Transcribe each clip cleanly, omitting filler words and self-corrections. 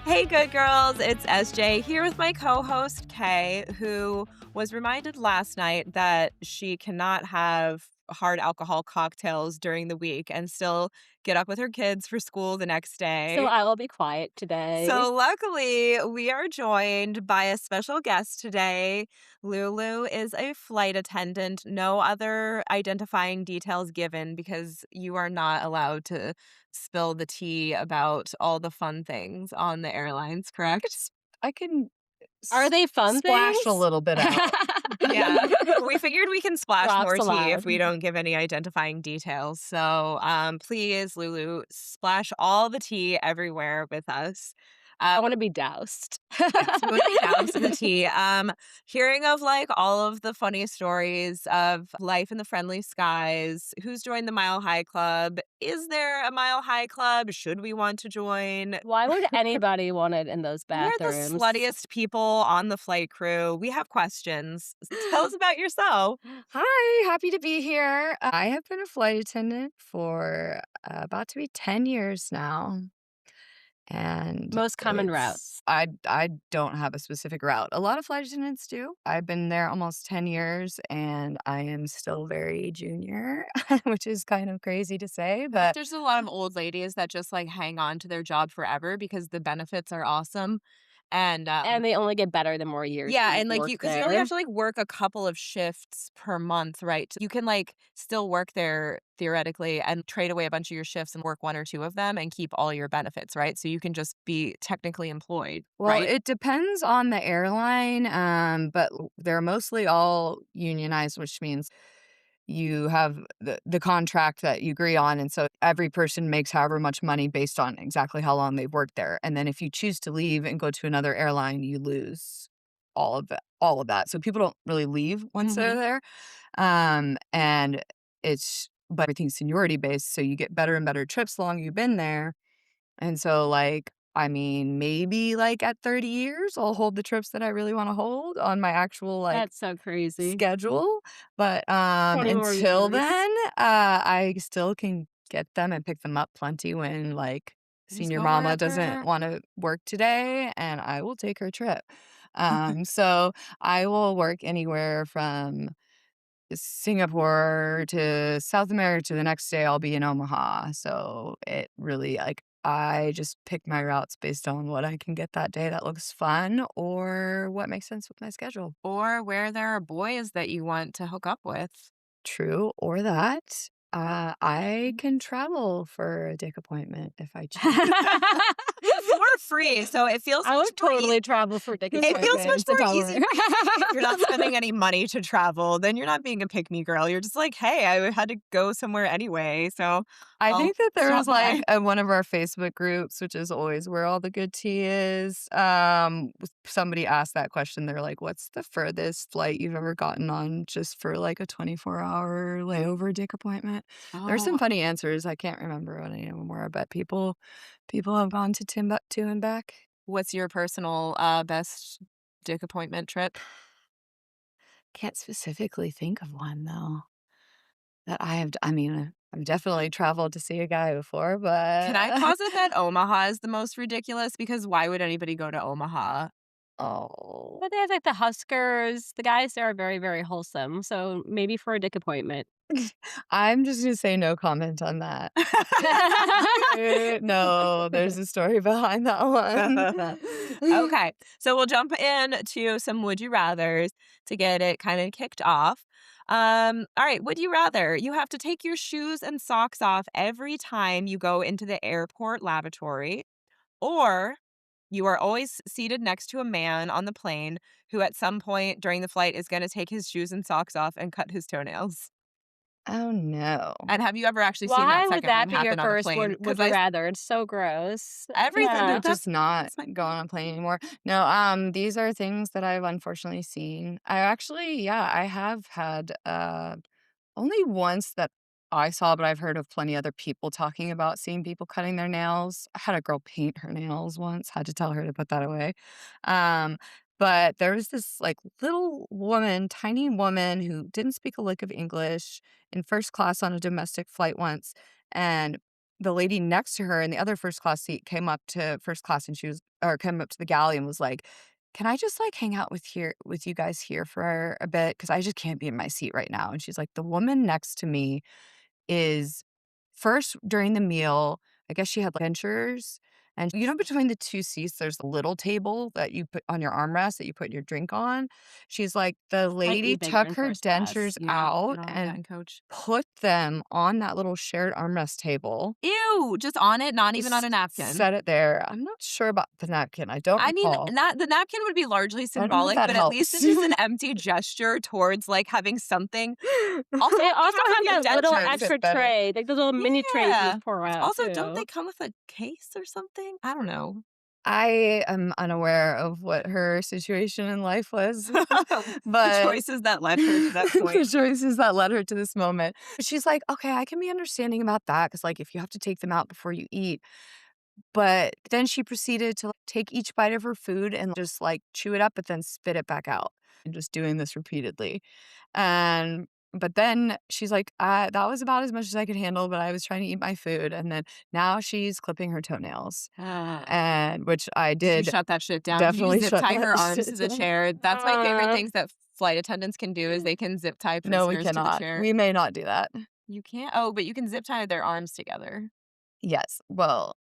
Hey, good girls. It's SJ here with my co host, Kay, who was reminded last night that she cannot have hard alcohol cocktails during the week and still get up with her kids for school the next So day. I will be quiet today. So, luckily, we are joined by a special guest today. Lulu is a flight attendant. No other identifying details given because you are not allowed to spill the tea about all the fun things on the airlines, correct? I can Are they fun splash a things? little bit out. Yeah. We figured we can splash Props more tea allowed. if we don't give any identifying details. So, please, Lulu, splash all the tea everywhere with us. I wanna be doused. Yes, we wanna be doused in the tea. Hearing of, like, all of the funny stories of life in the friendly skies, who's joined the Mile High Club? Is there a Mile High Club? Should we want to join? Why would anybody want it in those We're the bathrooms? sluttiest people on the flight crew. We have questions. Tell us about yourself. Hi, happy to be here. I have been a flight attendant for about to be 10 years now. And Most common routes. I don't have a specific route. A lot of flight attendants do. I've been there almost 10 years and I am still very junior, which is kind of crazy to say, but There's a lot of old ladies that just, like, hang on to their job forever because the benefits are awesome, and, And they only get better the more years yeah, you and, like, work because you only there. have to, like, work a couple of shifts per month, right? You can, like, still work there theoretically and trade away a bunch of your shifts and work 1 or 2 of them and keep all your benefits, right? So you can just be technically employed, well, right? it depends on the airline, but they're mostly all unionized, which means you have the contract that you agree on, and so every person makes however much money based on exactly how long they've worked there, and then if you choose to leave and go to another airline, you lose all of that. So people don't really leave once they're Mhm. there, and but everything's seniority based, so you get better and better trips the longer you've been there, and so, like, I mean, maybe, like, at 30 years, I'll hold the trips that I really wanna hold on my actual, like, That's so crazy. schedule, but, 20 more until years. then, I still can get them and pick them up plenty when, like, Just senior go mama doesn't wherever. wanna work today, and I will take her trip. So I will work anywhere from Singapore to South America to the next day I'll be in Omaha. So it really like I just pick my routes based on what I can get that day that looks fun or what makes sense with my schedule. Or where there are boys that you want to hook up with. True or that. I can travel for a dick appointment if I choose. For free, so it feels I much would more totally travel for dick it feels much appointments if more I easy were. for you to say if you're not spending any money to travel, then you're not being a pick me girl, you're just like, "Hey, I had to go somewhere anyway, so I I'll think that there stop was, by." like, one of our Facebook groups, which is always where all the good tea is, somebody asked that question, they're like, "What's the furthest flight you've ever gotten on just for, like, a 24-hour layover dick appointment?" There's some Oh, funny answers, I can't remember what any of them were, but people have gone to Timbuktu and back. what's your personal, best dick appointment trip? Can't specifically think of one, though, that I mean, I've definitely traveled to see a guy before, Can I but posit that Omaha is the most ridiculous? Because why would anybody go to Omaha? oh. But they have, like, the Huskers. The guys there are very, very wholesome, so maybe for a dick appointment. I'm just gonna say no comment on that. No, there's a story behind that one. Okay, so we'll jump in to some would you rathers to get it kind of kicked off. All right, would you rather you have to take your shoes and socks off every time you go into the airport lavatory, or you are always seated next to a man on the plane who at some point during the flight is going to take his shoes and socks off and cut his toenails? Oh, no. And have you ever actually seen that Why would second one that be your happen on a first plane? would you rather? It's so gross. Everything To Yeah. that's just not that's my go on a plane anymore. No, these are things that I've unfortunately seen. I have had, only once that I saw, but I've heard of plenty other people talking about seeing people cutting their nails. I had a girl paint her nails once, had to tell her to put that away. Um, but there was this like little woman, tiny woman who didn't speak a lick of English in first class on a domestic flight once. And the lady next to her in the other first class seat came up to first class and she was or came up to the galley and was like, "Can I just, like, hang out with you guys here for a bit? Because I just can't be in my seat right now." And she's like, "The woman next to me is first during the meal, I guess she had dentures, and between the 2 seats, there's a little table that you put on your armrest that you put your drink on. She's like, the Like lady anything for took in her first class. dentures Yeah, out get on that and and coach. put them on that little shared armrest table, Ew, just on it, not even on a just napkin. set it there. I'm not sure about the napkin, I don't I mean, recall. the napkin would be largely I don't know if symbolic, that but at least helps. it's just an empty gesture towards, like, having something. Also, They they also have to have be a that little That dentures. fit extra better. tray, like the little mini trays you Yeah. just pour out Also, don't they too. come with a case or something? I don't know. I am unaware of what her situation in life was, The but choices that led her to that point. the choices that led her to this moment. But she's like, "Okay, I can be understanding about that because, like, if you have to take them out before you eat." But then she proceeded to, like, take each bite of her food and just, like, chew it up, but then spit it back out, and just doing this repeatedly. And but then she's like, that was about as much as I could handle, but I was trying to eat my food." And then now she's clipping her toenails, and which I Did you did shut that shit down? Did you definitely zip shut tie that her arms to shit the down. chair? That's my favorite Uh, things that flight attendants can do is they can zip tie No, we prisoners to the cannot. chair. We may not do that. You can't? Oh, but you can zip tie their arms together. Yes. Well,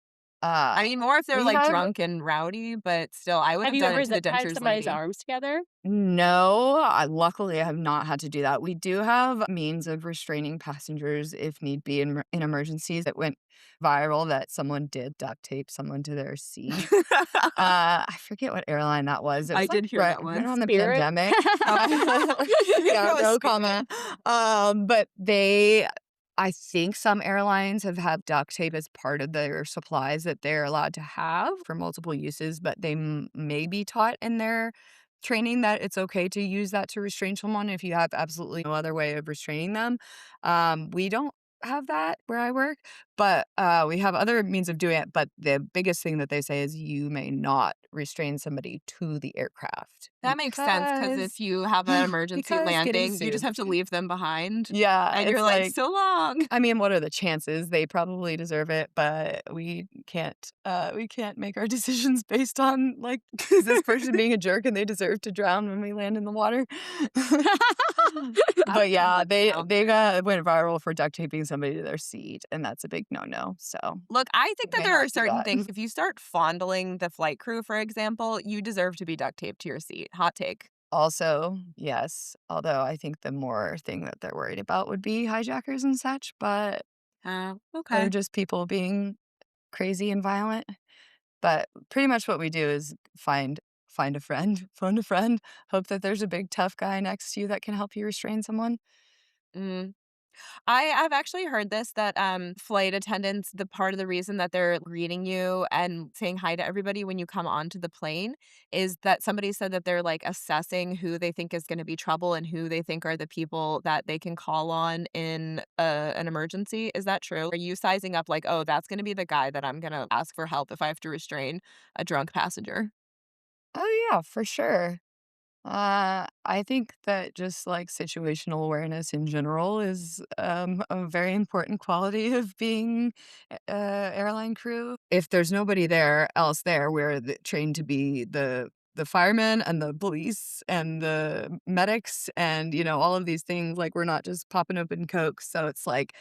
I mean, more if they're, we like, have drunk and rowdy, but still, I would have have you done ever it to the zip tied dentures somebody's lady. arms together? no, I luckily I have not had to do that. We do have means of restraining passengers if need be in emergencies. It went viral that someone did duct tape someone to their seat. I forget what airline that was. It I was, like, did hear right that right once. around the Spirit? pandemic. Oh. Yeah, It was no Spirit. comment. But I think some airlines have had duct tape as part of their supplies that they're allowed to have for multiple uses, but they may be taught in their training that it's okay to use that to restrain someone if you have absolutely no other way of restraining them. We don't have that where I work, but we have other means of doing it. But the biggest thing that they say is you may not restrain somebody to the aircraft That makes sense because if you have an emergency because getting landing, you just sued. have to leave them behind, Yeah, and you're it's like, like "So long." I mean, what are the chances? They probably deserve it, but we can't make our decisions based on, like, is this person being a jerk and they deserve to drown when we land in the water? Have But some yeah, fun they now. they got went viral for duct taping somebody to their seat, and that's a big no-no, so Look, I think we that may there not are do certain that. things if you start fondling the flight crew, for example, you deserve to be duct taped to your seat. Hot take. Also, yes, although I think the more thing that they're worried about would be hijackers and such, but they're Okay. just people being crazy and violent. But pretty much what we do is find a friend, phone a friend, hope that there's a big tough guy next to you that can help you restrain someone. Mm. I've actually heard this that flight attendants, the part of the reason that they're greeting you and saying hi to everybody when you come onto the plane is that somebody said that they're like assessing who they think is going to be trouble and who they think are the people that they can call on in an emergency. Is that true? Are you sizing up like, oh, that's going to be the guy that I'm going to ask for help if I have to restrain a drunk passenger? Oh yeah, for sure. I think that just like situational awareness in general is a very important quality of being airline crew. If there's nobody else there, we're trained to be the firemen and the police and the medics and all of these things. Like we're not just popping open Coke. So it's like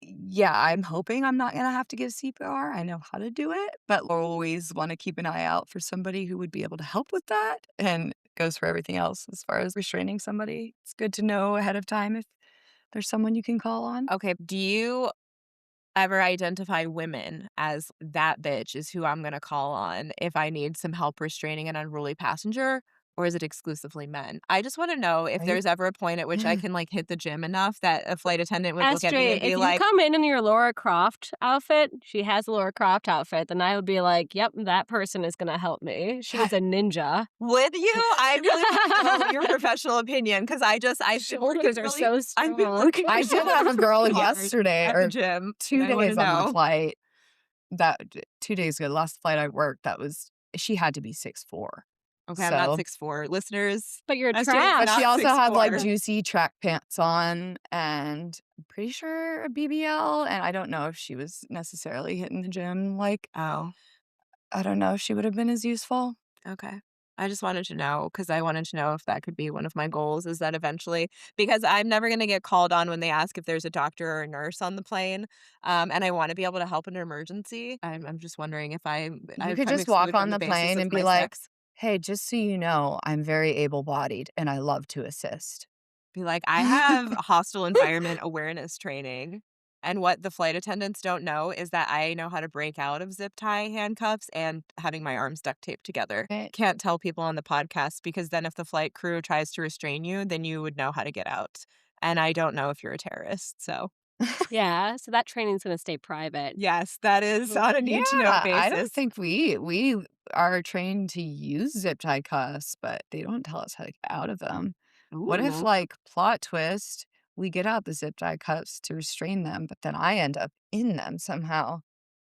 yeah, I'm hoping I'm not gonna have to give CPR. I know how to do it, but always wanna keep an eye out for somebody who would be able to help with that, and goes for everything else as far as restraining somebody. It's good to know ahead of time if there's someone you can call on. Okay. Do you ever identify women as that bitch is who I'm gonna call on if I need some help restraining an unruly passenger, or is it exclusively men? I just wanna know if Right? there's ever a point at which I can, like, hit the gym enough that a flight attendant would look at me Astrid, and be if you like, come in your Laura Croft outfit, she has a Laura Croft outfit, then I would be like, "Yep, that person is gonna help me. She was a ninja." "Would you?" I really wanna know your professional opinion because I've been working Shoulders are really so I've been strong. working I did have a girl really hard yesterday at the or gym, and 2 I wanna days on the know. flight 2 days ago, the last flight I worked, that was she had to be 6'4". Okay, I'm not So 6'4". Listeners, But you're Esther's but she not trapped. also had, like, 6'4". juicy track pants on and I'm pretty sure a BBL, and I don't know if she was necessarily hitting the gym, like, Oh, I don't know if she would have been as useful. okay. I just wanted to know because I wanted to know if that could be one of my goals is that eventually because I'm never gonna get called on when they ask if there's a doctor or a nurse on the plane, and I wanna be able to help in an emergency. I'm just wondering You could I'm just walk excluded on on the the basis plane of and be my like, sex. "Hey, just so you know, I'm very able-bodied and I love to assist." Be like, "I have hostile environment awareness training." And what the flight attendants don't know is that I know how to break out of zip tie handcuffs and having my arms duct taped together. Right. Can't tell people on the podcast because then if the flight crew tries to restrain you, then you would know how to get out. And I don't know if you're a terrorist. So, Yeah, so that training's gonna stay private. yes, that is Mm. on a Yeah, need to know I don't basis. think we are trained to use zip tie cuffs, but they don't tell us how to get out of them. What if, Ooh. like, plot twist, we get out the zip tie cuffs to restrain them, but then I end up in them somehow?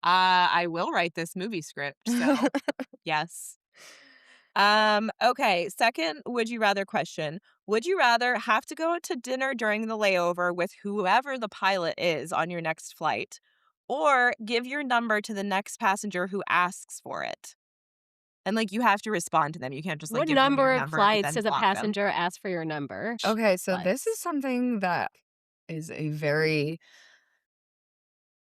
I will write this movie script. So, yes. Okay, second would you rather question. Would you rather have to go to dinner during the layover with whoever the pilot is on your next flight or give your number to the next passenger who asks for it? And like you have to respond to them. You can't just like What give them your number of number but flights then does a block them. passenger ask for your number? Okay, so this is Flights. something that is a very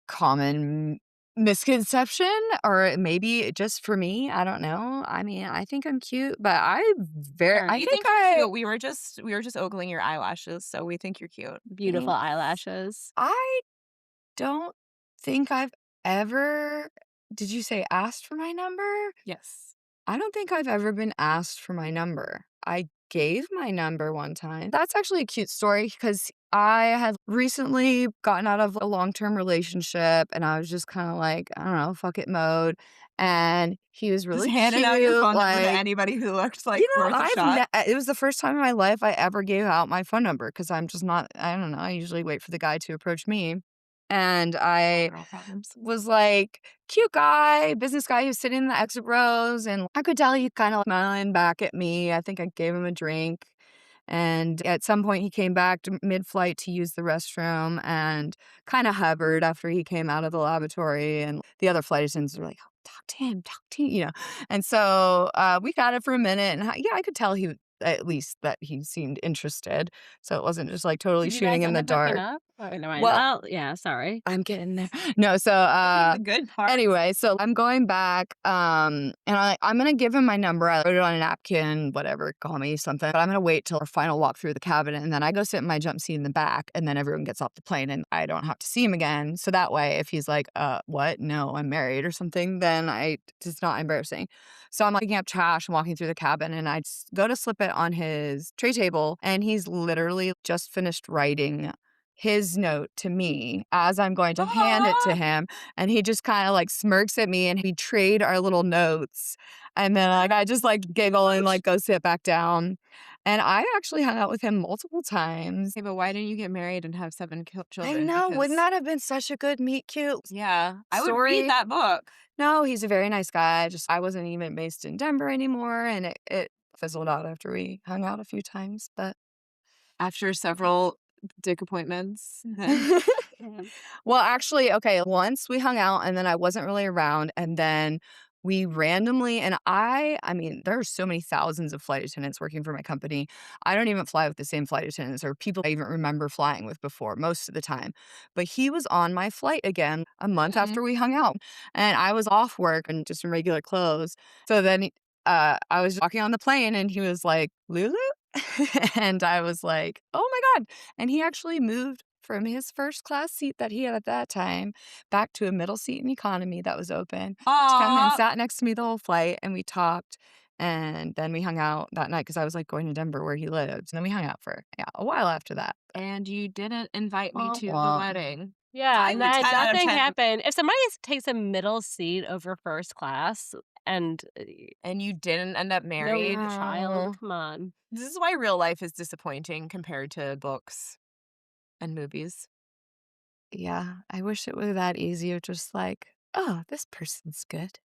common misconception, or maybe just for me, I don't know. I mean, I think I'm cute, but I You think think you're I cute. We were just ogling your eyelashes, so we think you're cute. Beautiful thanks. eyelashes. I don't think I've ever did you say asked for my number? Yes. I don't think I've ever been asked for my number. I gave my number one time. That's actually a cute story because I had recently gotten out of a long-term relationship and I was just kind of like, I don't know, fuck it mode. And he was Just really handing out your cute. phone number to Like, anybody who looked like worth a shot. it was the first time in my life I ever gave out my phone number because I'm just not, I don't know, I usually wait for the guy to approach me. And All I girl problems. was like, cute guy, business guy who's sitting in the exit rows, and I could tell he kinda smiling back at me. I think I gave him a drink, and at some point, he came back to mid-flight to use the restroom and kinda hovered after he came out of the lavatory, and the other flight attendants were like, "Oh, talk to him," And so, we got it for a minute, and yeah, I could tell at least that he seemed interested, so it wasn't just, like, totally Did you shooting guys in end the up hooking dark. up? Oh, never mind. Well, Oh, yeah, sorry. I'm getting there. No, so, The good part. anyway, so I'm going back, and I'm gonna give him my number. I wrote it on a napkin, whatever, call me something, but I'm gonna wait till our final walk through the cabin, and then I go sit in my jump seat in the back, and then everyone gets off the plane, and I don't have to see him again, so that way, if he's like, what? No, I'm married," or something, then it's not embarrassing. So I'm, like, picking up trash and walking through the cabin, and I just go to slip it on his tray table, and he's literally just finished writing his note to me as I'm going to hand it to Aw! him, and he just kinda, like, smirks at me, and we trade our little notes, and then, like, I just, like, giggle and, like, go sit back down, and I actually hung out with him multiple times. Okay, but why didn't you get married and have 7 I children? know, wouldn't Because that have been such a good meet cute yeah, I would read story? that book. No, he's a very nice guy, just I wasn't even based in Denver anymore, and it fizzled out after we hung out a few times, but After several dick appointments and Yeah. well, actually, okay, once we hung out and then I wasn't really around and then we randomly and I mean, there are so many thousands of flight attendants working for my company. I don't even fly with the same flight attendants or people I even remember flying with before most of the time. But he was on my flight again a month mhm. after we hung out. And I was off work and just in regular clothes. So then I was walking on the plane and he was like, Lulu? And I was like, oh my God. And he actually moved from his first class seat that he had at that time back to a middle seat in economy that was open to come and Aw, sat next to me the whole flight and we talked. And then we hung out that night because I was like going to Denver where he lives. And then we hung out for, yeah, a while after that. and you didn't invite me Womp to the womp. wedding. Yeah, 5 and would then 10 out of nothing 10, happened. If somebody takes a middle seat over first class and, and you didn't end up no married. child, No. come on. This is why real life is disappointing compared to books and movies. Yeah, I wish it were that easy of just like, oh, this person's good.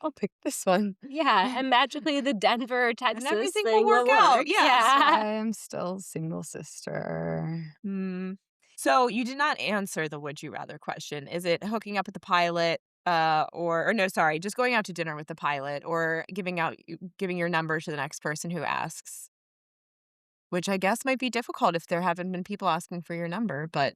I'll pick this one. Yeah, and magically the Denver, And Texas everything will thing work will out, work. yes. Yeah. I am still single sister. Hmm. So you did not answer the would you rather question. Is it hooking up with the pilot, or no, sorry, just going out to dinner with the pilot, or giving your number to the next person who asks? Which I guess might be difficult if there haven't been people asking for your number, but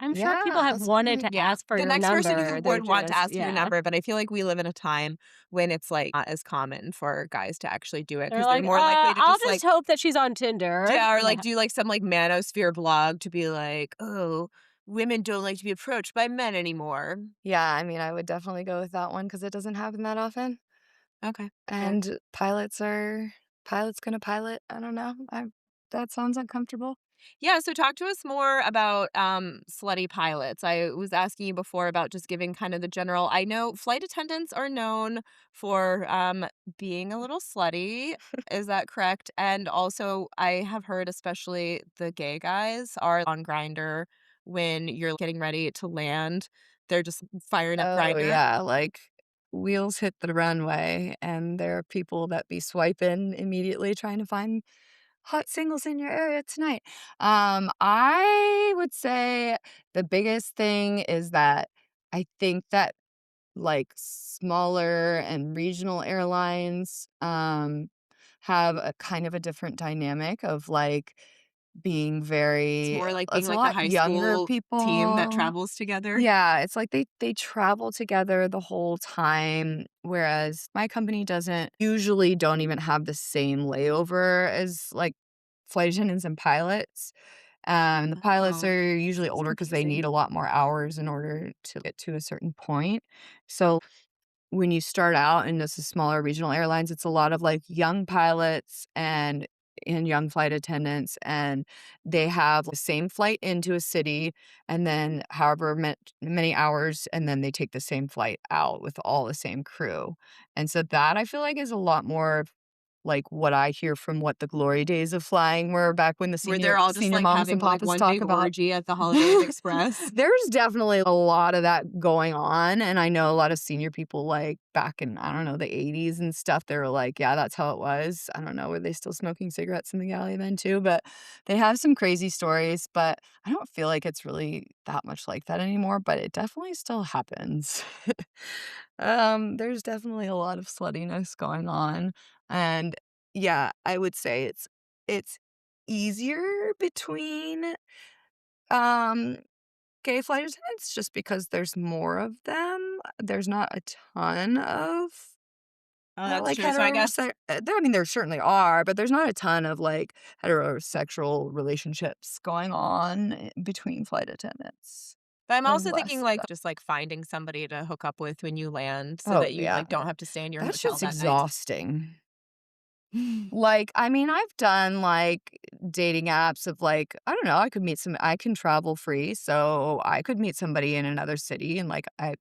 I'm sure people Yeah, have that's a good wanted point. to yeah, ask for the your next person who number, they're would want to just ask your yeah. number, but I feel like we live in a time when it's, like, not as common for guys to actually do it They're because 'cause they're like, more likely to I'll just, like just hope that she's on Tinder." yeah, or, like, Yeah. do, like, some, like, manosphere blog to be like, "Oh, women don't like to be approached by men anymore." Yeah, I mean, I would definitely go with that one because it doesn't happen that often, Okay, fair. and pilots gonna pilot, I don't know, I that sounds uncomfortable. Yeah, so talk to us more about, slutty pilots. I was asking you before about just giving kind of the general I know flight attendants are known for, being a little slutty, is that correct? And also, I have heard especially the gay guys are on Grinder when you're getting ready to land, they're just firing up Oh, Grinder. yeah, like, wheels hit the runway, and there are people that be swiping immediately trying to find hot singles in your area tonight. I would say the biggest thing is that I think that, like, smaller and regional airlines, have a kind of a different dynamic of, like, being It's very more like being it's a like a lot high younger school team that people. travels together. Yeah, it's like they travel together the whole time, whereas my company doesn't usually don't even have the same layover as, like, flight attendants and pilots. The pilots Oh, are usually that's older because they need confusing. a lot more hours in order to get to a certain point. So when you start out in just the smaller regional airlines, it's a lot of, like, young pilots and young flight attendants, and they have the same flight into a city, and then however many hours, and then they take the same flight out with all the same crew, and so that I feel like is a lot more of, like, what I hear from what the glory days of flying were back when the Where senior they're all just, senior like, moms and having, like, papas one talk big about. orgy at the Holiday Inn Express. There's definitely a lot of that going on, and I know a lot of senior people, like, back in, I don't know, the '80s and stuff, they were like, "Yeah, that's how it was." I don't know, were they still smoking cigarettes in the galley then too? But they have some crazy stories, but I don't feel like it's really that much like that anymore, but it definitely still happens. There's definitely a lot of sluttiness going on, and yeah, I would say it's easier between, um gay flight attendants just because there's more of them. There's not a ton of, Oh, that's like, true. So I guess there I mean, there certainly are, but there's not a ton of, like, heterosexual relationships going on between flight attendants. but I'm There's also thinking, less of like, that. just, like, finding somebody to hook up with when you land so Oh, that you, yeah. like, don't have to stay in your That hotel shit's that night. exhausting. Like, I mean, I've done, like, dating apps of, like, I don't know, I can travel free, so I could meet somebody in another city and, like, I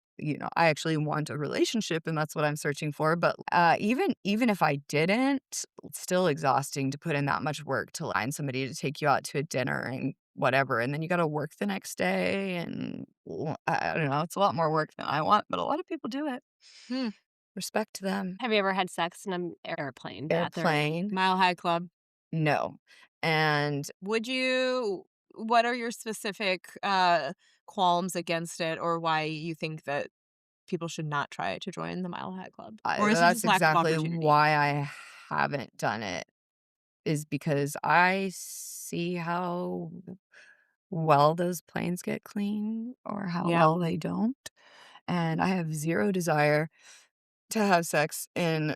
actually want a relationship and that's what I'm searching for, but, even if I didn't, it's still exhausting to put in that much work to find somebody to take you out to a dinner and whatever, and then you gotta work the next day and I don't know, it's a lot more work than I want, but a lot of people do it. Hmm. Respect to them. Have you ever had sex in an airplane bathroom? Airplane? Mile High Club. No. And Would you what are your specific, qualms against it or why you think that people should not try to join the Mile High Club? Or is it that's just lack of exactly opportunity? why I haven't done it, is because I see how well those planes get cleaned or how Yeah. well they don't, and I have 0 desire to have sex in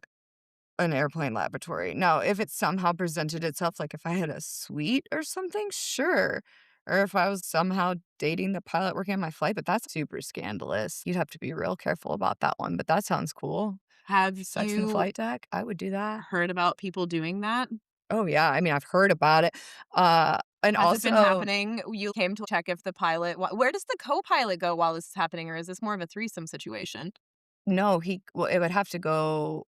an airplane laboratory. Now, if it somehow presented itself, like if I had a suite or something, sure. Or if I was somehow dating the pilot working on my flight, but that's super scandalous. You'd have to be real careful about that one, but that sounds cool. Have Sex in the you flight deck? I would do that. heard about people doing that? Oh, yeah, I mean, I've heard about it, and Has it been also happening? You came to check if the pilot where does the co-pilot go while this is happening, or is this more of a threesome situation? no, it would have to go.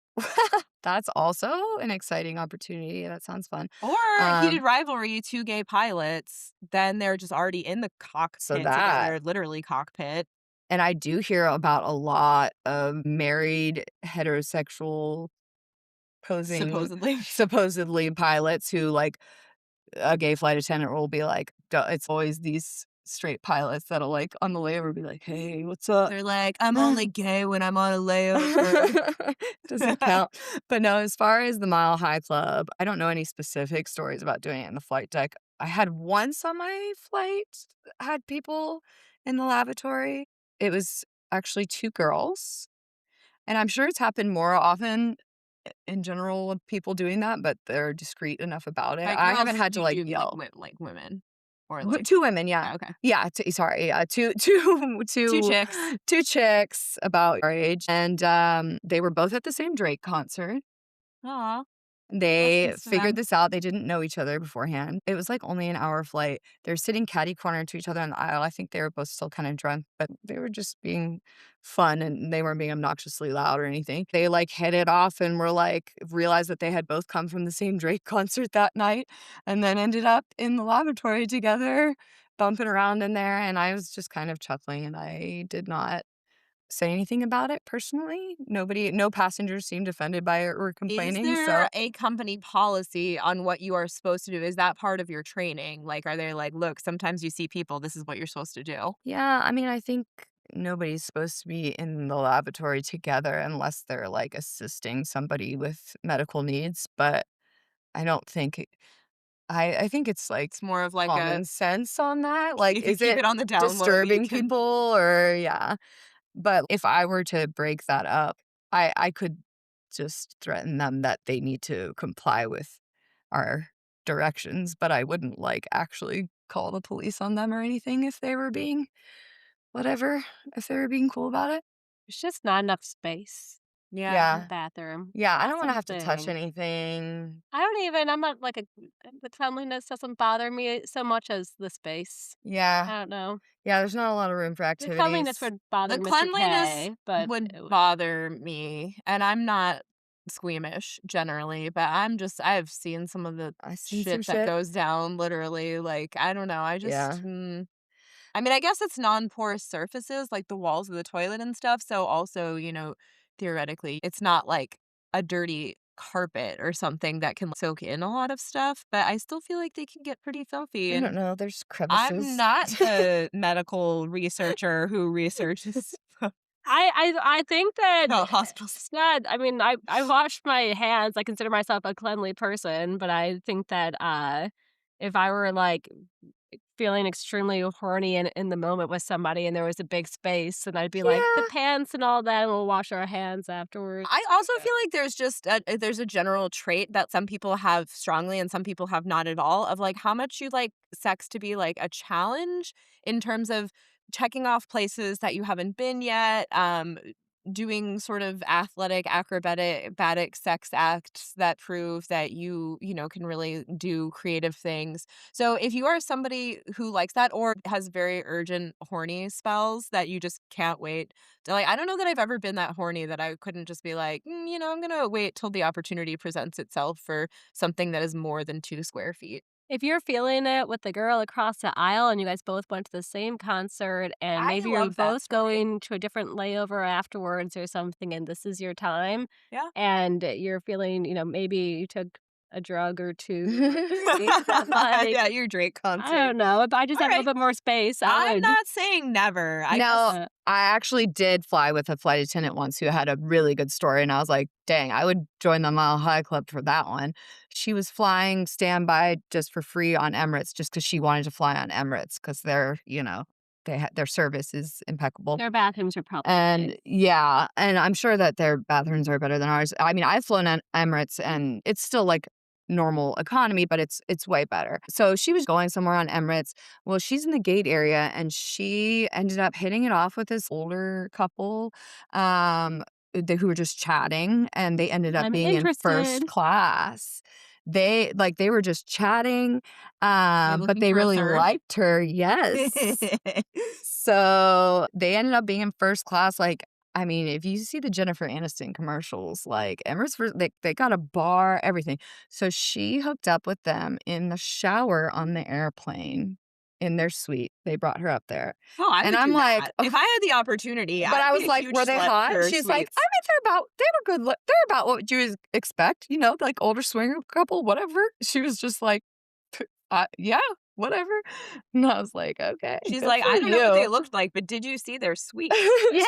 That's also an exciting opportunity, that sounds fun. Or heated Um, rivalry, 2 gay pilots, then they're just already in the so cockpit that together, literally cockpit. And I do hear about a lot of married heterosexual posing Supposedly. supposedly pilots who, like, a gay flight attendant will be like, it's always these straight pilots that'll, like, on the layover be like, "Hey, what's up?" They're like, "I'm only gay when I'm on a layover." Doesn't count. But no, as far as the Mile High Club, I don't know any specific stories about doing it in the flight deck. I had once on my flight, had people in the lavatory. It was actually 2 girls, and I'm sure it's happened more often in general of people doing that, but they're discreet enough about it. By I girls, haven't had to, you like, do yell. like women or like 2 women, yeah. okay. Yeah, sorry, 2 2 chicks. 2 chicks about our age, and, they were both at the same Drake concert. Aw, that's They nice for figured them. this out, they didn't know each other beforehand. It was, like, only an hour flight. They're sitting catty corner to each other in the aisle. I think they were both still kinda drunk, but they were just being fun, and they weren't being obnoxiously loud or anything. They, like, hit it off and were, like realized that they had both come from the same Drake concert that night, and then ended up in the lavatory together, bumping around in there, and I was just kind of chuckling, and I did not say anything about it personally. No passengers seemed offended by it or Is complaining, there so a company policy on what you are supposed to do? Is that part of your training? Like, are they like, "Look, sometimes you see people, this is what you're supposed to do." yeah, I mean, I think nobody's supposed to be in the lavatory together unless they're, like, assisting somebody with medical needs, but I don't think I think it's, like, It's more of like a common sense on that, like, if you is keep it it on the down low, you disturbing can people or yeah, but if I were to break that up, I could just threaten them that they need to comply with our directions, but I wouldn't, like, actually call the police on them or anything if they were being whatever, if they were being cool about it. There's just not enough space Yeah. in the Yeah. bathroom. Yeah, I don't That's wanna the have to touch thing. anything. I don't even I'm not like a the cleanliness doesn't bother me so much as the space. Yeah. I don't know. Yeah, there's not a lot of room for The cleanliness activities. would bother The Mr. cleanliness K, but would it w bother me, and I'm not squeamish generally, but I've seen some of the I've seen some shit that shit. goes down literally, like, I don't know, Yeah. I mean, I guess it's non-porous surfaces, like the walls of the toilet and stuff, so also, theoretically, it's not like a dirty carpet or something that can soak in a lot of stuff, but I still feel like they can get pretty filthy, I and don't know, there's I'm crevices. not the medical researcher who researches I think that the hospitals. it's not I mean, I wash my hands, I consider myself a cleanly person, but I think that, if I were, like, feeling extremely horny in the moment with somebody and there was a big space, and I'd be like, "The Yeah. pants and all that, and we'll wash our hands afterwards." I also feel like there's a general trait that some people have strongly and some people have not at all of like how much you like sex to be like a challenge in terms of checking off places that you haven't been yet, doing sort of athletic acrobatic sex acts that prove that can really do creative things. So if you are somebody who likes that or has very urgent horny spells that you just can't wait like, I don't know that I've ever been that horny that I couldn't just be like, I'm gonna wait till the opportunity presents itself for something that is more than 2 square feet. If you're feeling it with the girl across the aisle and you guys both went to the same concert and I maybe you're love that both story. going to a different layover afterwards or something and this is your time Yeah. and you're feeling, maybe you took a drug or 2 or 3, but, like, Yeah, your Drake I concert. don't know, if I just have a Alright. little bit more space, I I'm would not saying never. I No, guess uh, I actually did fly with a flight attendant once who had a really good story, and I was like, "Dang, I would join the Mile High Club for that one." She was flying standby just for free on Emirates just because she wanted to fly on Emirates because their service is impeccable. their bathrooms are probably nice. And yeah, and I'm sure that their bathrooms are better than ours. I mean, I've flown on Emirates and it's still like normal economy, but it's way better. So she was going somewhere on Emirates. Well, she's in the gate area and she ended up hitting it off with this older couple who were just chatting and they ended up I'm being in first interested. class. They were just chatting, you're but looking they for a really third. liked her. Yes. So, they ended up being in first class, like, I mean, if you see the Jennifer Aniston commercials, like, Emirates for they got a bar, everything. So, she hooked up with them in the shower on the airplane. in their suite. They brought her up there. Oh, I And would I'm do like, that. If I had the opportunity, but I'd I be was a like, huge "Were they slut hot?" for She's like, "I sweets. mean, they were good look they were about what you would expect, you know, like older swinger couple, whatever." She was just like, yeah, whatever." And I was like, "Okay, She's good like, for "I don't know what they you." looked like, but did you see their sweets?" Yeah.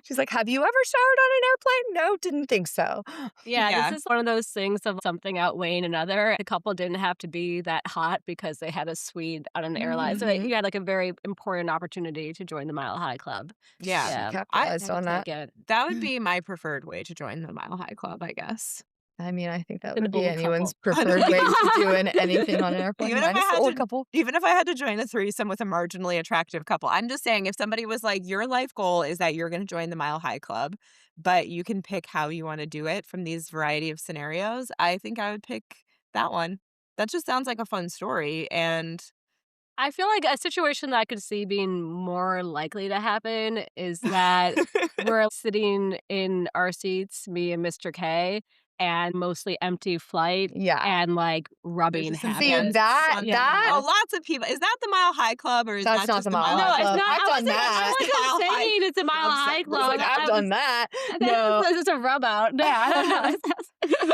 She's like, "Have you ever showered on an airplane?" "No, didn't think so." Yeah, this Yeah. is one of those things of something outweighing another. The couple didn't have to be that hot because they had a suite on an airline. So Mhm. you had like a very important opportunity to join the Mile High Club. Yeah. She Yeah, I capitalized had to on that. take it. that would be my preferred way to join the Mile High Club, I guess. I mean, I think that The would be bold anyone's couple. preferred way to doing anything on an airplane, Even if I minus the had old to couple. even if I had to join a threesome with a marginally attractive couple. I'm just saying if somebody was like, "Your life goal is that you're gonna join the Mile High Club, but you can pick how you wanna do it from these variety of scenarios," I think I would pick that one. That just sounds like a fun story, and I feel like a situation that I could see being more likely to happen is that we're sitting in our seats, me and Mr. K, and mostly empty flight, Yeah. and like there's rubbing just some See, happens. guests that on that Yeah. Oh, lots of people. Is that the Mile High Club, or is that's that not just the the Mile Mile High No, High it's Club. Club? not. I've done I that. Mile wasn't High saying it's a Mile Club High I was Club. like, I've I done was that. No. This is a rub out. Yeah.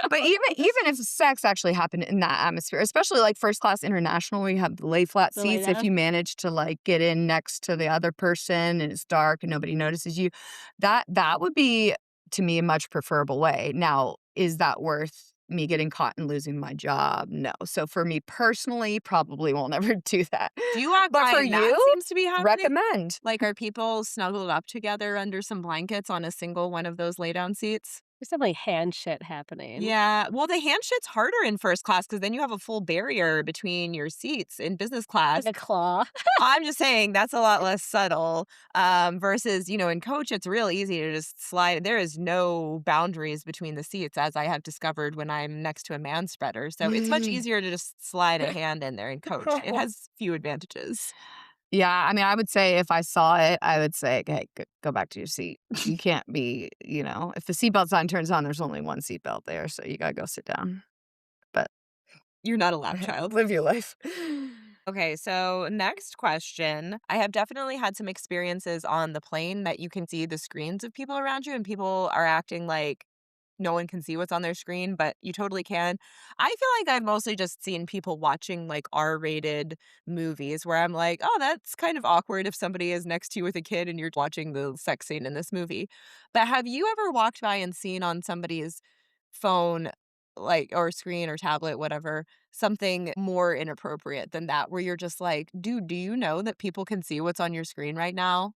But even if sex actually happened in that atmosphere, especially like first class international where you have the lay flat The lay seats, if down. you manage to like get in next to the other person and it's dark and nobody notices you, that would be to me a much preferable way. Now, is that worth me getting caught and losing my job? No. So for me personally, probably won't ever do that. Do you walk But by for and that you, seems to be happening? recommend. Like, are people snuggled up together under some blankets on a single one of those lay-down seats? There's definitely hand shit happening. Yeah. Well, the hand shit's harder in first class because then you have a full barrier between your seats in business Like class. a claw. I'm just saying that's a lot less subtle, versus, in coach, it's real easy to just slide. There is no boundaries between the seats, as I have discovered when I'm next to a man spreader. So it's much easier to just slide a hand in there in coach. It has few advantages. Yeah, I mean, I would say if I saw it, I would say, "Hey, go back to your seat. You can't be, if the seatbelt sign turns on, there's only one seatbelt there, so you gotta go sit down." But You're not a lap child. live your life. Okay, so next question. I have definitely had some experiences on the plane that you can see the screens of people around you, and people are acting like no one can see what's on their screen, but you totally can. I feel like I've mostly just seen people watching like R-rated movies where I'm like, oh, that's kind of awkward if somebody is next to you with a kid and you're watching the sex scene in this movie. But have you ever walked by and seen on somebody's phone, like, or screen or tablet, whatever, something more inappropriate than that, where you're just like, dude, do you know that people can see what's on your screen right now?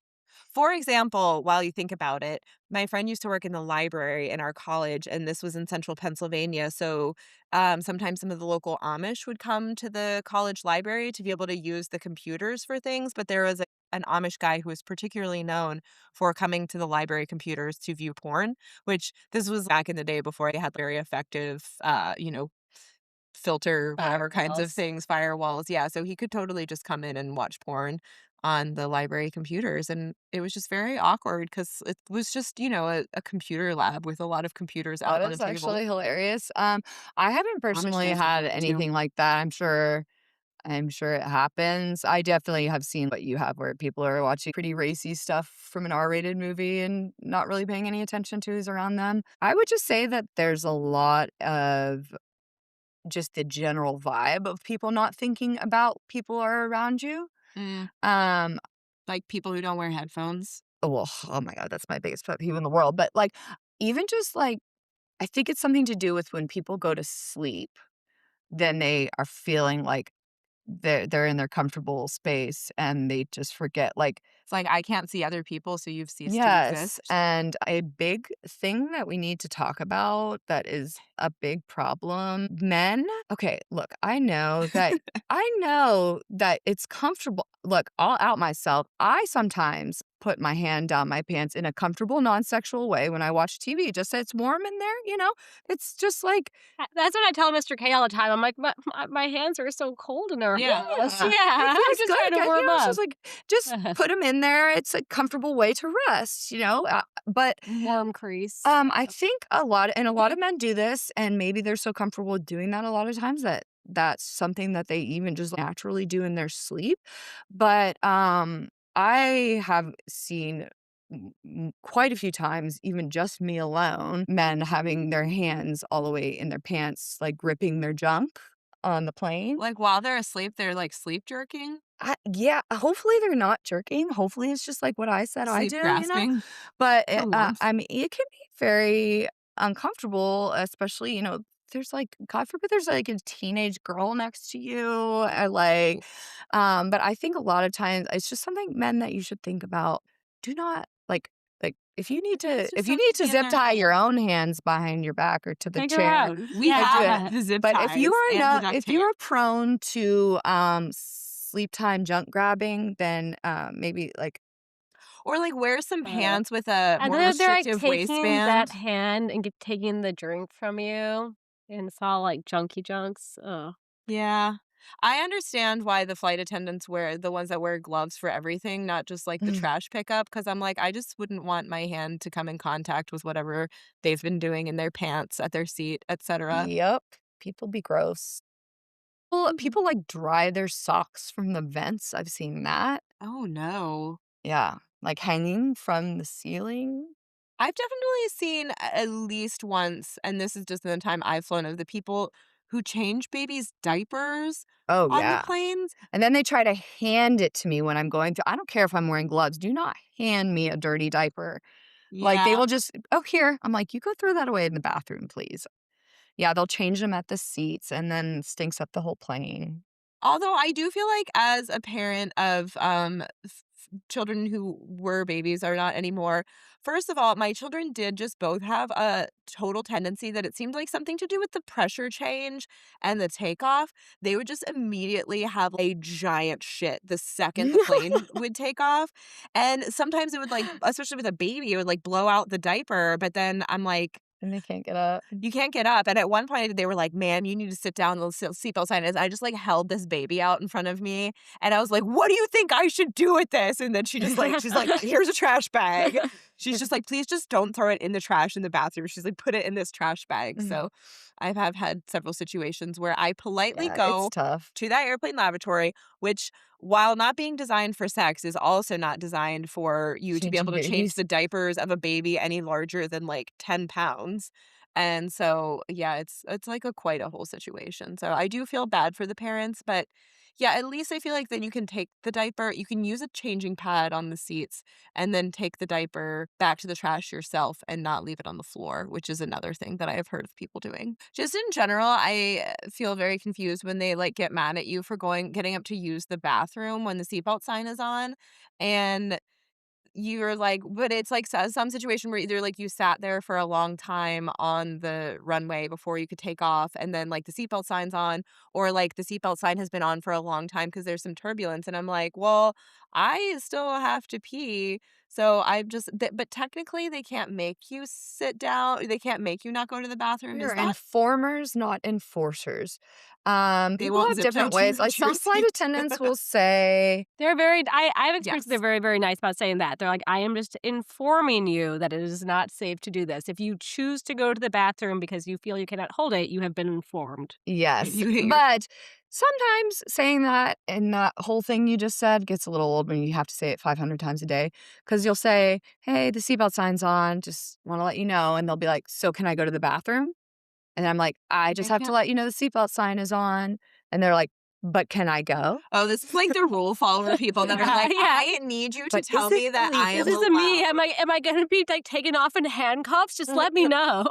For example, while you think about it, my friend used to work in the library in our college, and this was in central Pennsylvania. So sometimes some of the local Amish would come to the college library to be able to use the computers for things. But there was an Amish guy who was particularly known for coming to the library computers to view porn, which this was back in the day before they had very effective, filter, whatever kinds of Firewalls. things, firewalls. Yeah, so he could totally just come in and watch porn on the library computers, and it was just very awkward because it was just, a computer lab with a lot of computers out That on a is table. actually hilarious. I haven't Amish personally guys are had funny too. anything like that. I'm sure it happens. I definitely have seen what you have where people are watching pretty racy stuff from an R-rated movie and not really paying any attention to who's around them. I would just say that there's a lot of just the general vibe of people not thinking about people are around you. Mm, Um, like people who don't wear headphones. oh my god, that's my biggest pet peeve in the world. But like, even just like, I think it's something to do with when people go to sleep, then they are feeling like they're in their comfortable space and they just forget like It's like I can't see other people, so you've ceased to yes, exist. and a big thing that we need to talk about that is a big problem. Men, okay, look, I know that it's comfortable. Look, I'll out myself. I sometimes put my hand down my pants in a comfortable, non-sexual way when I watch TV. Just so it's warm in there. It's just like That's what I tell Mr. K all the time. I'm like, my hands are so cold in our Yeah. house. yeah, Yeah, it I'm feels just good. trying to warm It's up. just like just put them in there. It's a comfortable way to rest. But Warm crease. I think a lot of men do this, and maybe they're so comfortable doing that a lot of times that that's something that they even just naturally do in their sleep. But, I have seen quite a few times, even just me alone, men having their hands all the way in their pants, like gripping their junk on the plane. Like, while they're asleep, they're, like, sleep jerking? Yeah, hopefully they're not jerking. Hopefully it's just like what I said I Sleep do, you know? grasping But, for warmth. I mean, it can be very uncomfortable, especially, there's like, God forbid there's like a teenage girl next to you. But I think a lot of times it's just something men that you should think about. Do not like It's just if you something need to to be in zip their tie your head. own hands behind your back or to the Figure chair, out. We like do it. Yeah. have the zip But if you ties are and the not duct if you tape. are prone to sleep time junk grabbing, then maybe like Or, like, wear some Uh, pants with a and more they're like restrictive taking that waistband. hand and taking the drink from you, and it's all like junky junks. Oh, Yeah. I understand why the flight attendants wear the ones that wear gloves for everything, not just, like, the trash pickup. Because 'cause I'm like, I just wouldn't want my hand to come in contact with whatever they've been doing in their pants, at their seat, etcetera. yep, people be gross. Well, Mhm. people like dry their socks from the vents. I've seen that. Oh, no. Yeah, like hanging from the ceiling. I've definitely seen at least once, and this is just in the time I've flown, of the people who change babies' diapers Oh on the yeah. planes. And then they try to hand it to me when I'm going through. I don't care if I'm wearing gloves. Do not hand me a dirty diaper. Like they Yeah. will just, oh, here. I'm like, you go throw that away in the bathroom, please. Yeah, they'll change them at the seats and then stinks up the whole plane. Although I do feel like as a parent of, children who were babies are not anymore, first of all, my children did just both have a total tendency that it seemed like something to do with the pressure change and the takeoff. They would just immediately have a giant shit the second the plane would take off, and sometimes it would, like, especially with a baby, it would, like, blow out the diaper, but then I'm like, And they can't get up. you can't get up, and at one point, they were like, "Ma'am, you need to sit down, the seatbelt sign is." I just, like, held this baby out in front of me, and I was like, "What do you think I should do with this?" And then she's like, "Here's a trash bag." She's just like, "Please just don't throw it in the trash in the bathroom." She's like, "Put it in this trash bag." Mhm. So, have had several situations where I politely Yeah, it's go tough. to that airplane lavatory, which, while not being designed for sex, is also not designed for you to be able Changing to change babies. the diapers of a baby any larger than, like, 10 pounds. And so, yeah, it's like a quite a whole situation. So I do feel bad for the parents, but yeah, at least I feel like then you can take the diaper, you can use a changing pad on the seats and then take the diaper back to the trash yourself and not leave it on the floor, which is another thing that I have heard of people doing. Just in general, I feel very confused when they like get mad at you for getting up to use the bathroom when the seatbelt sign is on. And you're like, but it's like some situation where either like you sat there for a long time on the runway before you could take off and then like the seatbelt sign's on, or like the seatbelt sign has been on for a long time because there's some turbulence. And I'm like, well, I still have to pee. So I've just, but technically they can't make you sit down. They can't make you not go to the bathroom. We're Is that informers, not enforcers. they People won't have zip tie different you ways. Like to your some flight seat? attendants will say, they're very. I've experienced they're Yes. very very nice about saying that. They're like, I am just informing you that it is not safe to do this. If you choose to go to the bathroom because you feel you cannot hold it, you have been informed. yes. You're But sometimes saying that and that whole thing you just said gets a little old when you have to say it 500 times a day. Because you'll say, hey, the seatbelt sign's on. Just want to let you know. And they'll be like, so can I go to the bathroom? And I'm like, I just I have to can't. let you know the seatbelt sign is on. And they're like, but can I go? Oh, this is like the rule follower people that are Yeah, like, yeah. "I need you to But is tell it me that really I This am isn't me. allowed." Am I gonna be like taken off in handcuffs? Just let me know.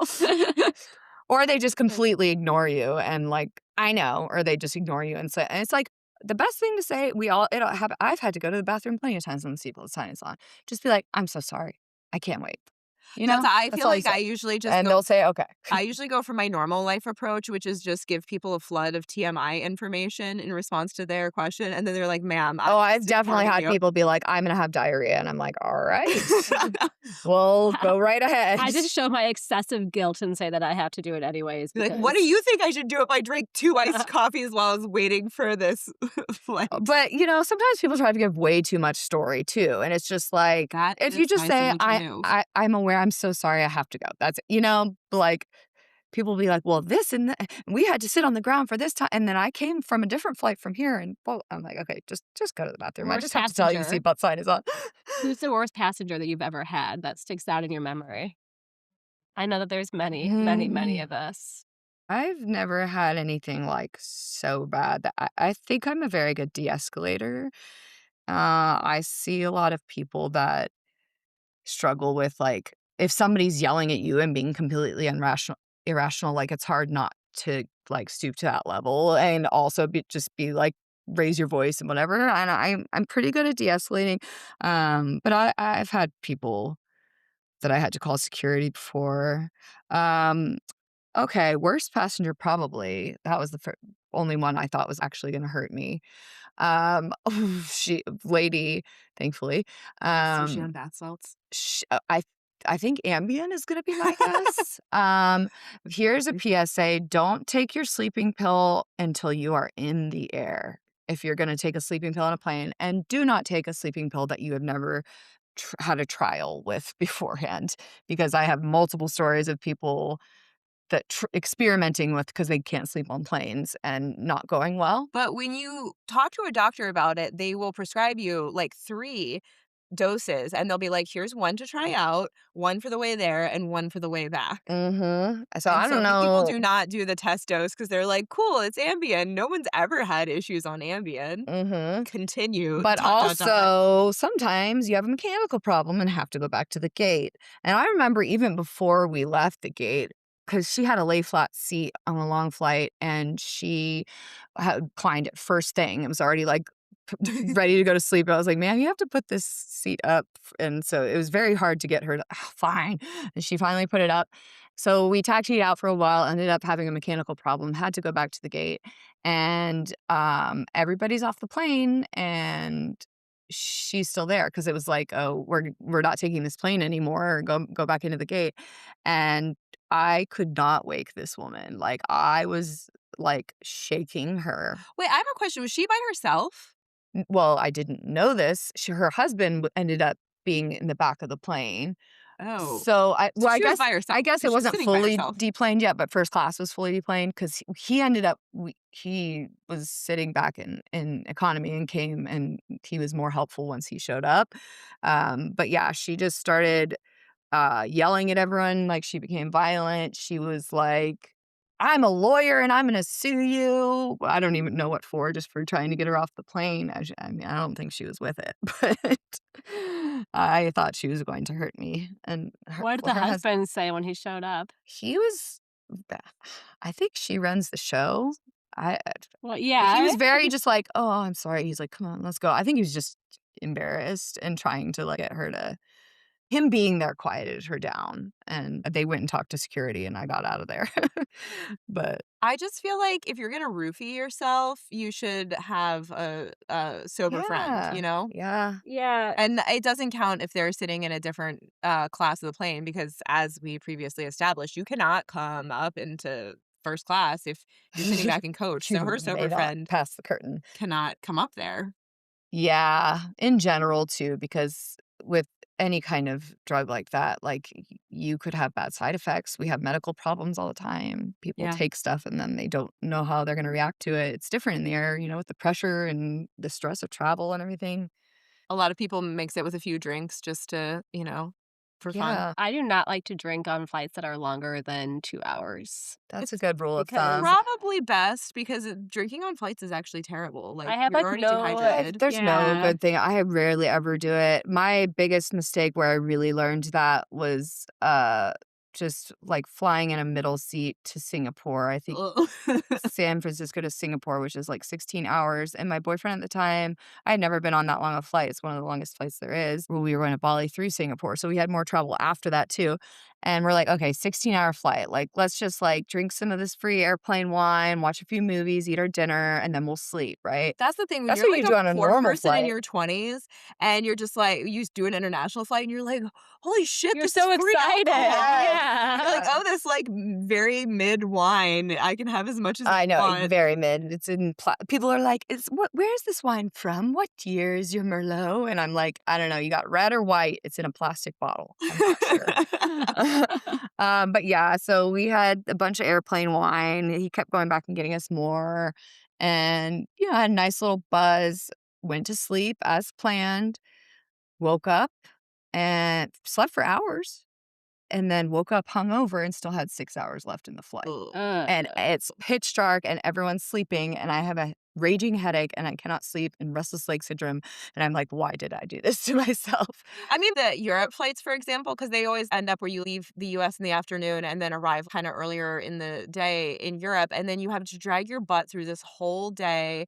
Or they just completely ignore you and like, I know, or they just ignore you and say, and it's like the best thing to say, I've had to go to the bathroom plenty of times when the seatbelt sign is on. Just be like, I'm so sorry. I can't wait. That's I That's feel all you like say. I usually just And go they'll say, okay. I usually go for my normal life approach, which is just give people a flood of TMI information in response to their question, and then they're like, "Ma'am, I'm Oh, I've just definitely informing had you." people be like, I'm going to have diarrhea. And I'm like, all right, well, go right ahead. I just show my excessive guilt and say that I have to do it anyways Be like, "What do because you think I should do if I drink 2 iced coffees while I was waiting for this flight?" But, sometimes people try to give way too much story too. And it's just like, That if is you just nice of say, you to do. I'm aware, I'm so sorry, I have to go. That's it. Like, people will be like, well, this and we had to sit on the ground for this time. And then I came from a different flight from here. And well, I'm like, okay, just go to the bathroom. I Worst just have to tell you the passenger. seatbelt sign is on. Who's the worst passenger that you've ever had that sticks out in your memory? I know that there's many, many, many Mm, of us. I've never had anything like so bad that I think I'm a very good de-escalator. I see a lot of people that struggle with, like, if somebody's yelling at you and being completely irrational, like, it's hard not to, like, stoop to that level and also just be like, raise your voice and whatever, and I'm pretty good at de-escalating, but I've had people that I had to call security before. Um, okay, worst passenger probably, that was the only one I thought was actually gonna hurt me. She lady, thankfully, Sushi um on bath salts. I think Ambien is gonna be my guess. Here's a PSA, don't take your sleeping pill until you are in the air, if you're gonna take a sleeping pill on a plane, and do not take a sleeping pill that you have never had a trial with beforehand, because I have multiple stories of people that experimenting with because they can't sleep on planes and not going well. But when you talk to a doctor about it, they will prescribe you like 3 doses, and they'll be like, "Here's 1 to try out, 1 for the way there, and 1 for the way back." So And I so don't people know. do not do the test dose because 'cause they're like, "Cool, it's Ambien. No one's ever had issues on Ambien." Mhm. Continue, But dot, dot, dot. also, sometimes you have a mechanical problem and have to go back to the gate. And I remember even before we left the gate, because she had a lay flat seat on a long flight and she had climbed it first thing. It was already like ready to go to sleep. I was like, man, you have to put this seat up. And so it was very hard to get her to, "Oh, fine." And she finally put it up. So we taxied out for a while, ended up having a mechanical problem, had to go back to the gate. And everybody's off the plane and she's still there because it was like, oh, we're not taking this plane anymore. Go back into the gate. And I could not wake this woman. Like I was like shaking her. Wait, I have a question. Was she by herself? Well, I didn't know this. Her husband ended up being in the back of the plane. Oh. So So I she was guess by herself it because she's wasn't sitting by fully herself. deplaned yet, but first class was fully deplaned because he ended up he was sitting back in economy and came and he was more helpful once he showed up. But yeah, she just started yelling at everyone, like, she became violent. She was like, "I'm a lawyer and I'm gonna sue you." I don't even know what for, just for trying to get her off the plane. I mean, I don't think she was with it, but I thought she was going to hurt me. And What did the her husband, husband say when he showed up? he was, I think she runs the show. I Well, He yeah. was very just like, "Oh, I'm sorry." He's like, "Come on, let's go." I think he was just embarrassed and trying to, like, get her to him being there quieted her down, and they went and talked to security, and I got out of there. But I just feel like if you're gonna roofie yourself, you should have a sober friend, yeah, you know? yeah, Yeah. And it doesn't count if they're sitting in a different, class of the plane because as we previously established, you cannot come up into first class if you're sitting back in coach, so you her may sober not friend pass the curtain. cannot come up there. Yeah, in general too, because with any kind of drug like that, like, you could have bad side effects. We have medical problems all the time. People Yeah. take stuff and then they don't know how they're gonna react to it. It's different in the air, with the pressure and the stress of travel and everything. A lot of people mix it with a few drinks just to, for fun. Yeah, I do not like to drink on flights that are longer than 2 hours. that's a It's good rule of Because thumb. probably best because drinking on flights is actually terrible, I like, have, you're like, already no dehydrated. There's no yeah. good thing. I rarely ever do it. My biggest mistake where I really learned that was, just, like, flying in a middle seat to Singapore. I think Ugh. San Francisco to Singapore, which is, like, 16 hours, and my boyfriend at the time, I had never been on that long a flight. It's one of the longest flights there is. Well, we were going to Bali through Singapore, so we had more travel after that too, and we're like, "Okay, 16-hour flight, like, let's just, like, drink some of this free airplane wine, watch a few movies, eat our dinner, and then we'll sleep," right? That's the thing, when That's you're what like you a do on a poor normal person in flight. your 20s and you're just like you do an international flight and you're like, "Holy shit, You're this is so free excited. alcohol." Yes. You're like, "Oh, this, like, very mid wine, I can have as much as I I know, want." very mid. It's in people are like, "Is where's this wine from? What year is your Merlot?" And I'm like, "I don't know, you got red or white? It's in a plastic bottle. I'm not sure." But yeah, so we had a bunch of airplane wine. He kept going back and getting us more. And, had a nice little buzz. Went to sleep as planned. Woke up and slept for hours. And then woke up hungover and still had 6 hours left in the flight. Ugh. And it's pitch dark and everyone's sleeping and I have a raging headache and I cannot sleep and restless leg syndrome. And I'm like, why did I do this to myself? I mean, the Europe flights, for example, because they always end up where you leave the US in the afternoon and then arrive kinda earlier in the day in Europe, and then you have to drag your butt through this whole day.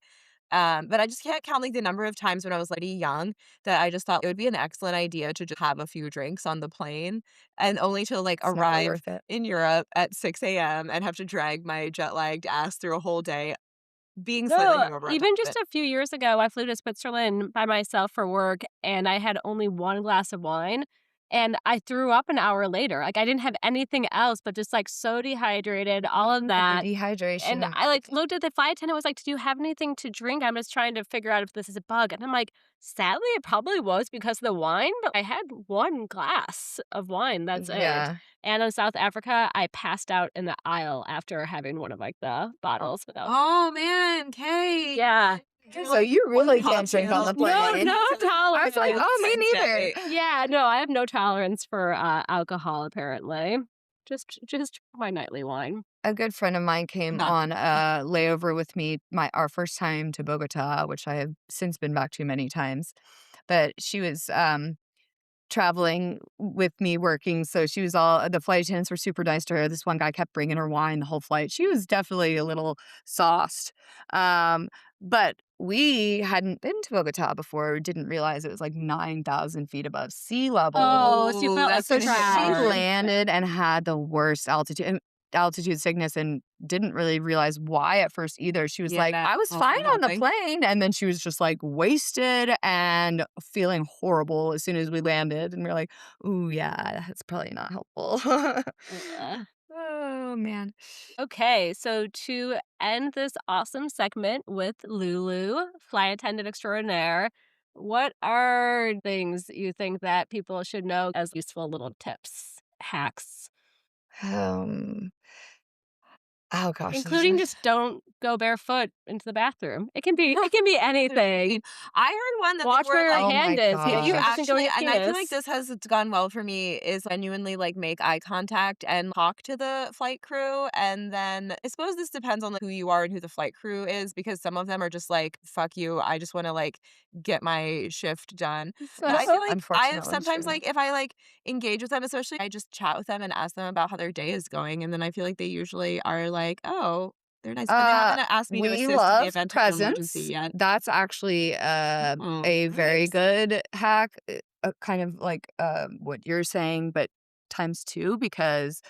But I just can't count, like, the number of times when I was, like, young that I just thought it would be an excellent idea to just have a few drinks on the plane and only to, like, It's never arrive worth it. in Europe at 6 a.m. and have to drag my jet-lagged ass through a whole day being slightly No, hungover on top even of just it. a few years ago, I flew to Switzerland by myself for work, and I had only 1 glass of wine, and I threw up an hour later. Like, I didn't have anything else but just, like, so dehydrated, all of The that. And dehydration. I, like, looked at the flight attendant, was like, "Do you have anything to drink? I'm just trying to figure out if this is a bug." And I'm like, "Sadly, it probably was because of the wine, but I had 1 glass of wine, that's it." Yeah. And in South Africa, I passed out in the aisle after having one of, like, the bottles without. Oh, man, Kate. Yeah. So you One really can't drink on cocktail. the No, plane. no I was like, tolerance. oh, me neither. Today. Yeah, no, I have no tolerance for, alcohol, apparently. Just my nightly wine. A good friend of mine came Not on a layover with me our first time to Bogota, which I have since been back to many times. But she was traveling with me working, so she was all the flight attendants were super nice to her. This one guy kept bringing her wine the whole flight. She was definitely a little sauced. But we hadn't been to Bogota before, didn't realize it was like 9,000 feet above sea level. Oh, so you Oh, felt like that's So gonna hit she trash. hard. landed and had the worst altitude sickness and didn't really realize why at first either. She was Yeah, like, that's "I was also fine on the helping. plane," and then she was just, like, wasted and feeling horrible as soon as we landed, and we're like, "Ooh, yeah, that's probably not helpful." Ugh. Oh, man. Okay, so to end this awesome segment with Lulu, flight attendant extraordinaire, what are things you think that people should know as useful little tips, hacks? Um, oh gosh, there's Including just don't go barefoot into the bathroom. It can be anything. I heard one that they Watch were where your like, oh hand my is. if Make you sure it gosh. doesn't go in actually your and I feel like penis. this has gone well for me, is genuinely, like, make eye contact and talk to the flight crew, and then I suppose this depends on, like, who you are and who the flight crew is, because some of them are just like, "Fuck you, I just wanna, like, get my shift done." But I That's feel like I unfortunately sometimes, true. like, if I, like, engage with them, especially, I just chat with them and ask them about how their day is going, and then I feel like they usually are like, "Oh, they're nice," and they Uh, haven't asked me to we assist in the love event of an emergency presents. yet. That's actually, Oh, a very nice. good hack, kind of like, what you're saying, but times 2 because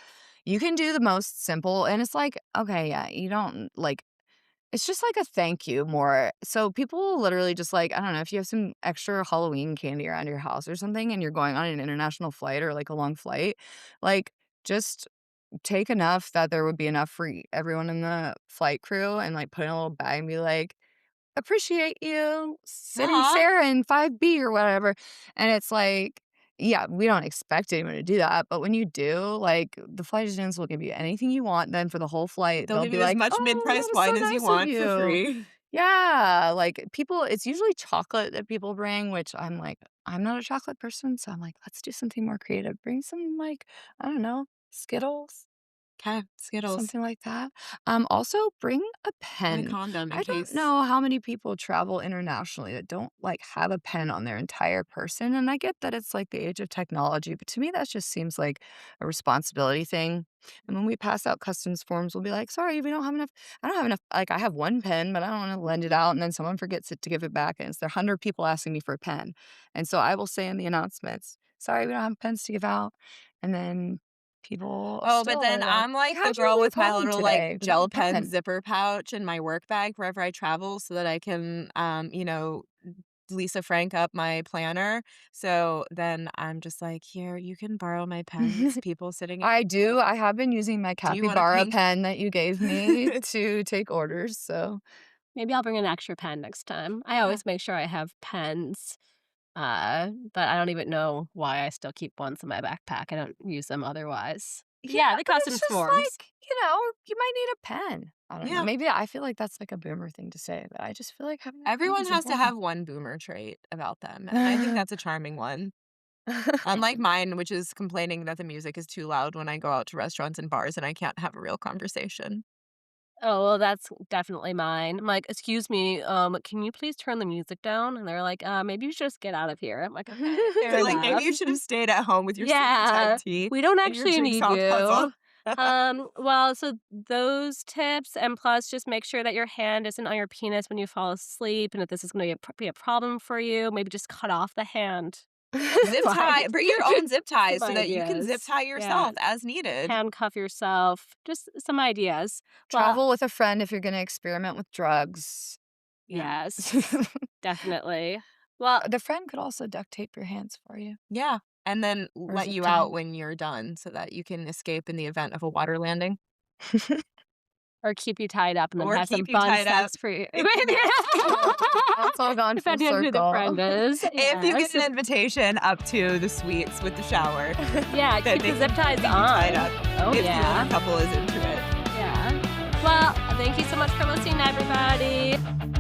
you can do the most simple and it's like, okay, yeah, you don't like it's just like a thank you more. So people will literally just like, I don't know, if you have some extra Halloween candy around your house or something and you're going on an international flight or like a long flight, like just take enough that there would be enough for everyone in the flight crew and, like, put in a little bag and be like, "Appreciate you, City Aw. Sarah in 5B," or whatever, and it's like, yeah, we don't expect anyone to do that, but when you do, like, the flight attendants will give you anything you want, then for the whole flight, They'll they'll give be you as like, much "Oh, that mid-priced was so wine as you nice of want for you." free. Yeah, like, people it's usually chocolate that people bring, which I'm like, I'm not a chocolate person, so I'm like, "Let's do something more creative. Bring some, like, I don't know, Skittles?" 'Kay, Skittles Something like that. Also bring a and a pen. condom in I don't case. know how many people travel internationally that don't, like, have a pen on their entire person, and I get that it's, like, the age of technology, but to me, that just seems like a responsibility thing, and when we pass out customs forms, we'll be like, "Sorry, we don't have enough." I don't have enough like, I have 1 pen, but I don't wanna lend it out, and then someone forgets it to give it back, and it's there 100 people asking me for a pen, and so I will say in the announcements, "Sorry, we don't have pens to give out," and then people Oh, but still then are like, I'm like the "How'd you girl leave with my home little, like, today without gel a pen pen?" zipper pouch in my work bag wherever I travel so that I can, Lisa Frank up my planner. So then I'm just like, "Here, you can borrow my pens, people sitting at I the do, table. I have been using my Do you want a capybara pink?" pen that you gave me to take orders, so Maybe I'll bring an extra pen next time. I Yeah. always make sure I have pens. But I don't even know why I still keep ones in my backpack. I don't use them otherwise. But Yeah, yeah, they but cause it's some just storms. like, you might need a pen. I don't know. Yeah. Maybe I feel like that's like a boomer thing to say, but I just feel like having a pen Everyone is has to important. have one boomer trait about them, and I think that's a charming one. Unlike mine, which is complaining that the music is too loud when I go out to restaurants and bars and I can't have a real conversation. Oh, well, that's definitely mine. I'm like, "Excuse me, can you please turn the music down?" And they're like, maybe you should just get out of here." I'm like, "Okay, They're fair like, "Maybe enough." you should have stayed at home with your sleepy time Yeah, tea we don't and your actually need jigsaw puzzle." you. Well, so those tips, and plus just make sure that your hand isn't on your penis when you fall asleep, and if this is gonna be a problem for you, maybe just cut off the hand. Zip tie, Like, bring your own zip ties some so that you can zip ideas. tie Yeah, yourself as needed. handcuff yourself, just some ideas. Well, Travel with a friend if you're gonna experiment with drugs. Yeah. yes, definitely. Well, The friend could also duct tape your hands for you Yeah, and then or let zip you tie. out when you're done so that you can escape in the event of a water landing or keep you tied up and then or have some keep you fun tied up. sex for you. It's all gone full Depending on who the circle. friend is. If you get Yes. an invitation up to the suites with the shower, Yeah, then keep they the zip can ties keep you tied on. up Oh, if the yeah. other couple is into it. Yeah. Well, thank you so much for listening, everybody.